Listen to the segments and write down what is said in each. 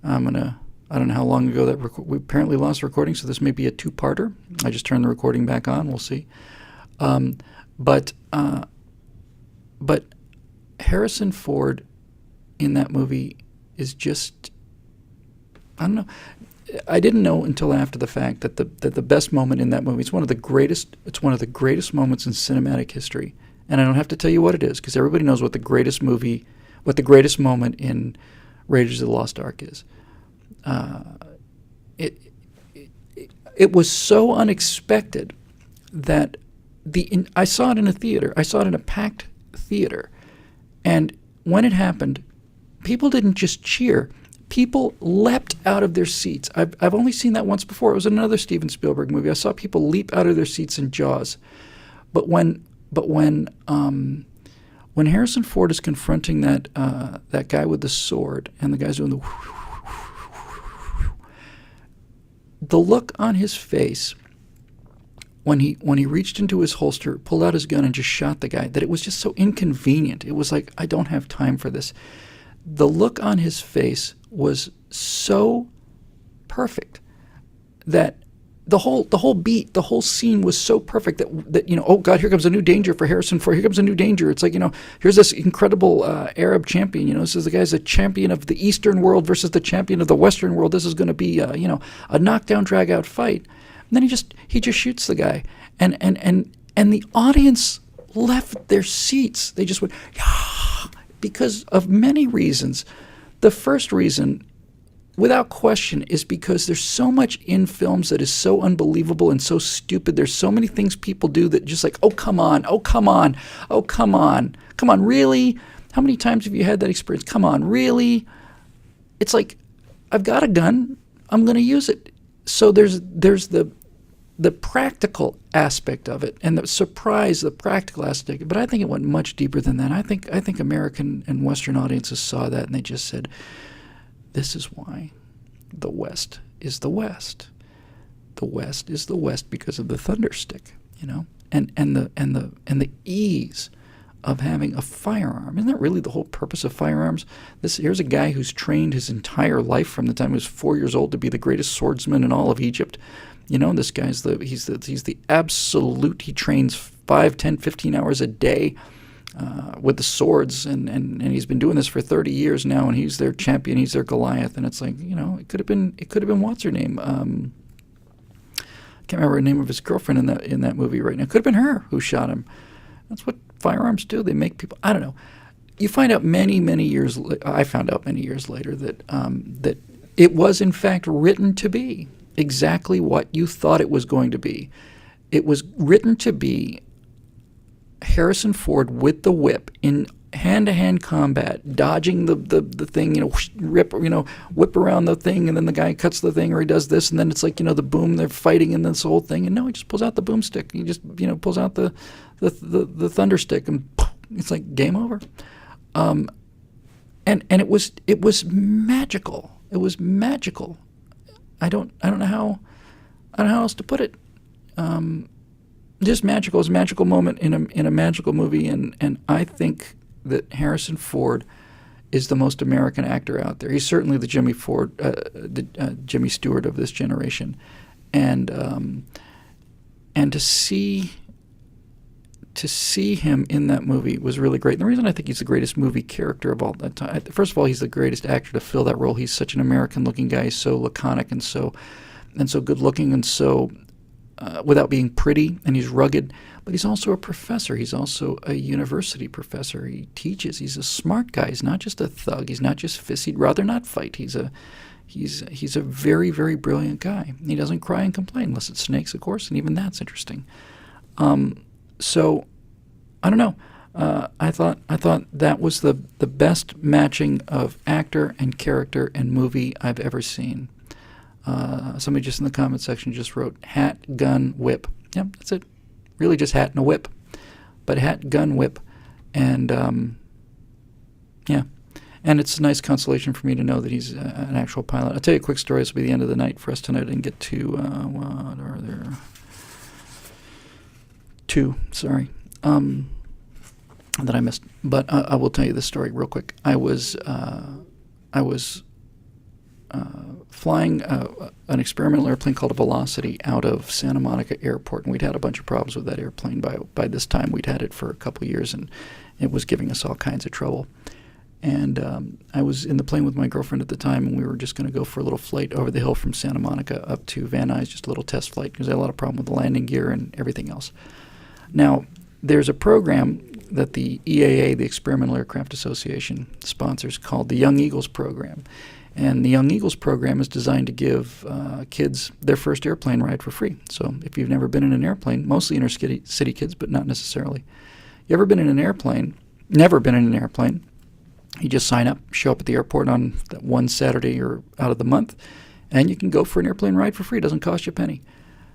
I don't know how long ago that we apparently lost recording, so this may be a two-parter. I just turned the recording back on. We'll see. But Harrison Ford in that movie is just, I don't know. I didn't know until after the fact that the best moment in that movie, it's one of the greatest moments in cinematic history. And I don't have to tell you what it is, because everybody knows what the greatest moment in Raiders of the Lost Ark is. It was so unexpected that I saw it in a theater. I saw it in a packed theater. And when it happened, people didn't just cheer. People leapt out of their seats. I've only seen that once before. It was another Steven Spielberg movie. I saw people leap out of their seats in Jaws. But when Harrison Ford is confronting that guy with the sword, and the guy's doing the look on his face when he reached into his holster, pulled out his gun, and just shot the guy, that it was just so inconvenient. It was like, I don't have time for this. The look on his face was so perfect that the whole beat, the whole scene was so perfect that oh God, here comes a new danger for Harrison Ford. Here comes a new danger. It's like, here's this incredible Arab champion. This is the guy's a champion of the Eastern world versus the champion of the Western world. This is going to be a knockdown, drag out fight. And then he just shoots the guy, and the audience left their seats. They just went, yeah, because of many reasons. The first reason, without question, is because there's so much in films that is so unbelievable and so stupid. There's so many things people do that just like, oh, come on, oh, come on, oh, come on, come on, really? How many times have you had that experience? Come on, really? It's like, I've got a gun, I'm going to use it. So there's the practical aspect of it, and the surprise, the practical aspect. But I think it went much deeper than that. I think American and Western audiences saw that, and they just said, this is why the West is the West. The West is the West because of the thunderstick, and the ease of having a firearm. Isn't that really the whole purpose of firearms? Here's a guy who's trained his entire life from the time he was 4 years old to be the greatest swordsman in all of Egypt. This guy's he's the absolute. He trains 5, 10, 15 hours a day with the swords, and he's been doing this for 30 years now, and he's their champion, he's their Goliath. And it's like, it could have been what's her name? I can't remember the name of his girlfriend in that movie right now. It could have been her who shot him. That's what firearms do. They make people, I don't know. You find out many years. I found out many years later that that it was in fact written to be exactly what you thought it was going to be. It was written to be Harrison Ford with the whip in hand-to-hand combat, dodging the thing, whip around the thing, and then the guy cuts the thing, or he does this, and then it's like, the boom, they're fighting, and this whole thing, and no, he just pulls out the boomstick. He just, pulls out the thunder stick, and it's like game over. And it was magical. It was magical. I don't know how else to put it. Just magical. It was a magical moment in a magical movie, and I think that Harrison Ford is the most American actor out there. He's certainly the Jimmy Stewart of this generation, and to see him in that movie was really great. And the reason I think he's the greatest movie character of all that time, first of all, he's the greatest actor to fill that role. He's such an American-looking guy. He's so laconic and so good-looking and so without being pretty, and he's rugged. But he's also a professor. He's also a university professor. He teaches. He's a smart guy. He's not just a thug. He's not just fist. He'd rather not fight. He's a very, very brilliant guy. He doesn't cry and complain unless it's snakes, of course, and even that's interesting. So I don't know. I thought that was the best matching of actor and character and movie I've ever seen. Somebody just in the comment section just wrote hat, gun, whip. Yep, that's it. Really just hat and a whip. But hat, gun, whip. And yeah. And it's a nice consolation for me to know that he's an actual pilot. I'll tell you a quick story. This will be the end of the night for us tonight. I didn't get to, what are there? 2, sorry, that I missed. But I will tell you this story real quick. I was flying an experimental airplane called a Velocity out of Santa Monica Airport, and we'd had a bunch of problems with that airplane. By this time, we'd had it for a couple of years, and it was giving us all kinds of trouble. And I was in the plane with my girlfriend at the time, and we were just going to go for a little flight over the hill from Santa Monica up to Van Nuys, just a little test flight, because I had a lot of problem with the landing gear and everything else. Now, there's a program that the EAA, the Experimental Aircraft Association, sponsors called the Young Eagles Program. And the Young Eagles Program is designed to give kids their first airplane ride for free. So if you've never been in an airplane, mostly inner city kids, but not necessarily. You ever been in an airplane, never been in an airplane, you just sign up, show up at the airport on that one Saturday or out of the month, and you can go for an airplane ride for free. It doesn't cost you a penny.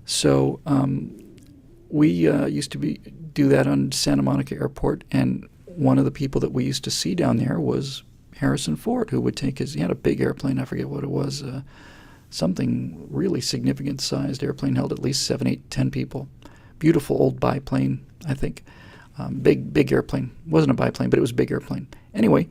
So we used to do that on Santa Monica Airport, and one of the people that we used to see down there was Harrison Ford, who would take he had a big airplane, I forget what it was, something really significant sized airplane, held at least 7, 8, 10 people. Beautiful old biplane, I think. Big airplane. Wasn't a biplane, but it was a big airplane. Anyway,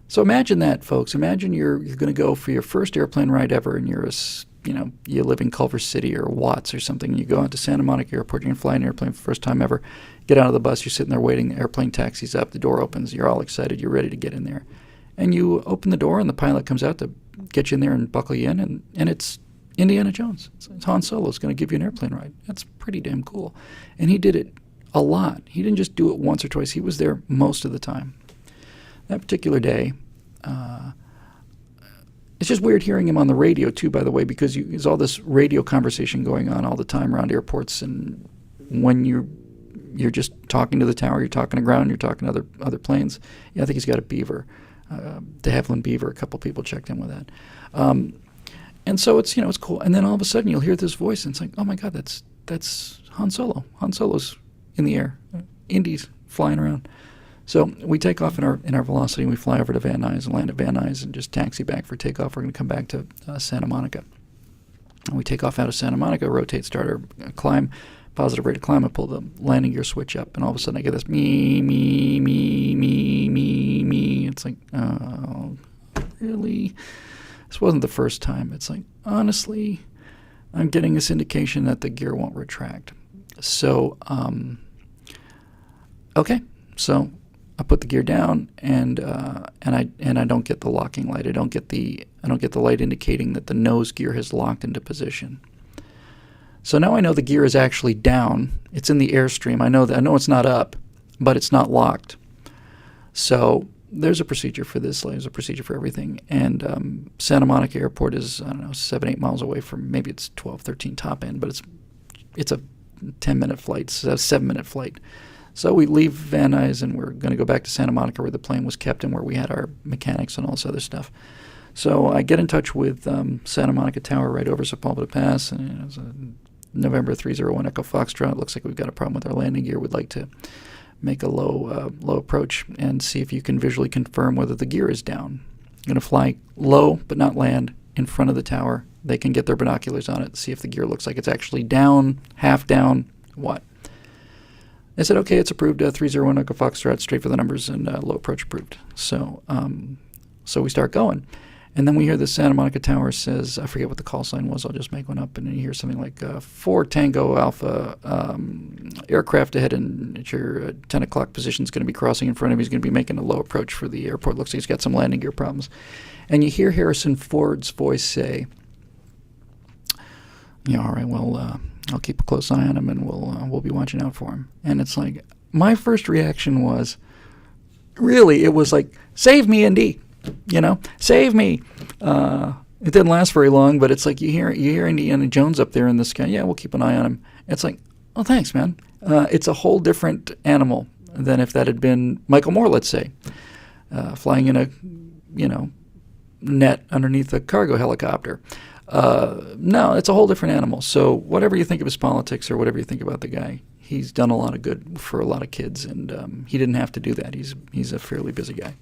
so imagine that, folks. Imagine you're going to go for your first airplane ride ever, and you live in Culver City or Watts or something, and you go out to Santa Monica Airport, you're going to fly an airplane for the first time ever, get out of the bus, you're sitting there waiting, the airplane taxis up, the door opens, you're all excited, you're ready to get in there. And you open the door, and the pilot comes out to get you in there and buckle you in, and it's Indiana Jones. It's Han Solo's going to give you an airplane ride. That's pretty damn cool. And he did it a lot. He didn't just do it once or twice. He was there most of the time. That particular day, it's just weird hearing him on the radio, too, by the way, because there's all this radio conversation going on all the time around airports, and when you're just talking to the tower, you're talking to ground, you're talking to other planes. Yeah, I think he's got a Beaver. De Havilland Beaver, a couple people checked in with that. And so it's cool. And then all of a sudden you'll hear this voice, and it's like, oh my God, that's Han Solo. Han Solo's in the air. Indy's flying around. So we take off in our Velocity, and we fly over to Van Nuys and land at Van Nuys and just taxi back for takeoff. We're going to come back to Santa Monica. And we take off out of Santa Monica, rotate, start our climb, positive rate of climb, and pull the landing gear switch up, and all of a sudden I get this me. It's like, oh, really? This wasn't the first time. It's like, honestly, I'm getting this indication that the gear won't retract. So, okay. So I put the gear down, and I don't get the locking light. I don't get the light indicating that the nose gear has locked into position. So now I know the gear is actually down. It's in the airstream. I know it's not up, but it's not locked. So there's a procedure for this. There's a procedure for everything. And Santa Monica Airport is, 7, 8 miles away from, maybe it's 12, 13 top end, but it's a 10-minute flight. It's a 7-minute flight. So we leave Van Nuys, and we're going to go back to Santa Monica, where the plane was kept and where we had our mechanics and all this other stuff. So I get in touch with Santa Monica Tower right over Sepulveda Pass, and it was a November 301 Echo Foxtrot. It looks like we've got a problem with our landing gear. We'd like to make a low approach and see if you can visually confirm whether the gear is down. I'm going to fly low but not land in front of the tower. They can get their binoculars on it, see if the gear looks like it's actually down, half down, what. They said, okay, it's approved, 301 Echo Foxtrot, straight for the numbers, and low approach approved. So we start going. And then we hear the Santa Monica Tower says, I forget what the call sign was, I'll just make one up, and then you hear something like 4 Tango Alpha aircraft ahead, and at your 10 o'clock position is going to be crossing in front of you. He's going to be making a low approach for the airport. Looks like he's got some landing gear problems. And you hear Harrison Ford's voice say, yeah, all right, well, I'll keep a close eye on him, and we'll be watching out for him. And it's like, my first reaction was, really, it was like, save me, Indy. Save me. It didn't last very long, but it's like you hear Indiana Jones up there in the sky. Yeah, we'll keep an eye on him. It's like, oh, thanks, man. It's a whole different animal than if that had been Michael Moore, let's say, flying in a, net underneath a cargo helicopter. No, it's a whole different animal. So whatever you think of his politics or whatever you think about the guy, he's done a lot of good for a lot of kids, and he didn't have to do that. He's a fairly busy guy.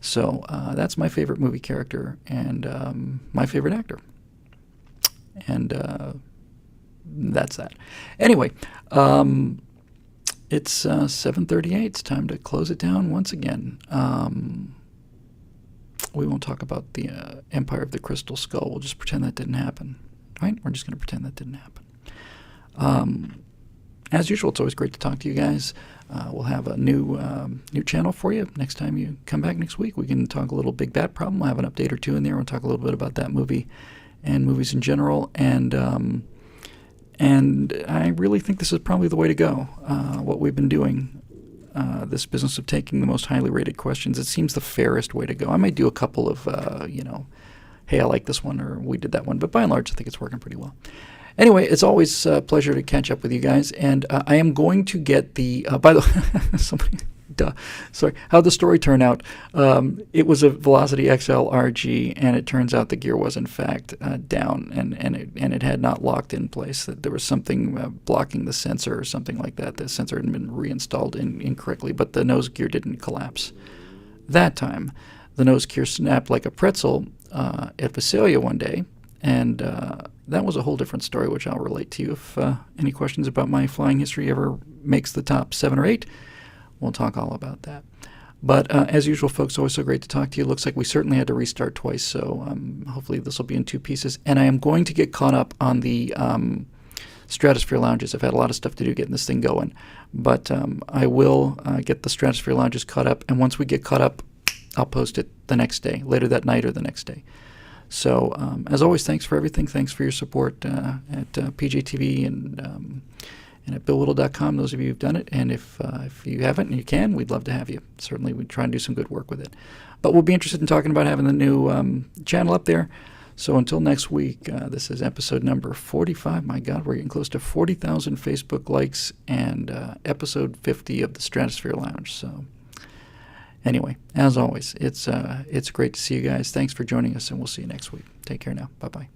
So that's my favorite movie character and my favorite actor. And that's that. Anyway, it's 7:38. It's time to close it down once again. We won't talk about the Empire of the Crystal Skull. We'll just pretend that didn't happen. Right? We're just going to pretend that didn't happen. As usual, it's always great to talk to you guys. We'll have a new channel for you next time you come back next week. We can talk a little Big Bad Problem. We'll have an update or two in there. We'll talk a little bit about that movie and movies in general. And I really think this is probably the way to go. What we've been doing, this business of taking the most highly rated questions, it seems the fairest way to go. I might do a couple of, hey, I like this one, or we did that one. But by and large, I think it's working pretty well. Anyway, it's always a pleasure to catch up with you guys, and I am going to get the, by the way, how'd the story turn out? It was a Velocity XL RG, and it turns out the gear was in fact down, and it had not locked in place. That there was something blocking the sensor or something like that. The sensor had been reinstalled incorrectly, but the nose gear didn't collapse. That time, the nose gear snapped like a pretzel at Visalia one day, and that was a whole different story, which I'll relate to you. If any questions about my flying history ever makes the top 7 or 8, we'll talk all about that. But as usual, folks, always so great to talk to you. Looks like we certainly had to restart twice, so hopefully this will be in 2 pieces. And I am going to get caught up on the Stratosphere Lounges. I've had a lot of stuff to do getting this thing going. But I will get the Stratosphere Lounges caught up, and once we get caught up, I'll post it the next day, later that night or the next day. So, as always, thanks for everything. Thanks for your support at PJTV and at BillWhittle.com, those of you who've done it. And if you haven't and you can, we'd love to have you. Certainly, we'd try and do some good work with it. But we'll be interested in talking about having the new channel up there. So until next week, this is episode number 45. My God, we're getting close to 40,000 Facebook likes and episode 50 of the Stratosphere Lounge. So anyway, as always, it's great to see you guys. Thanks for joining us, and we'll see you next week. Take care now. Bye-bye.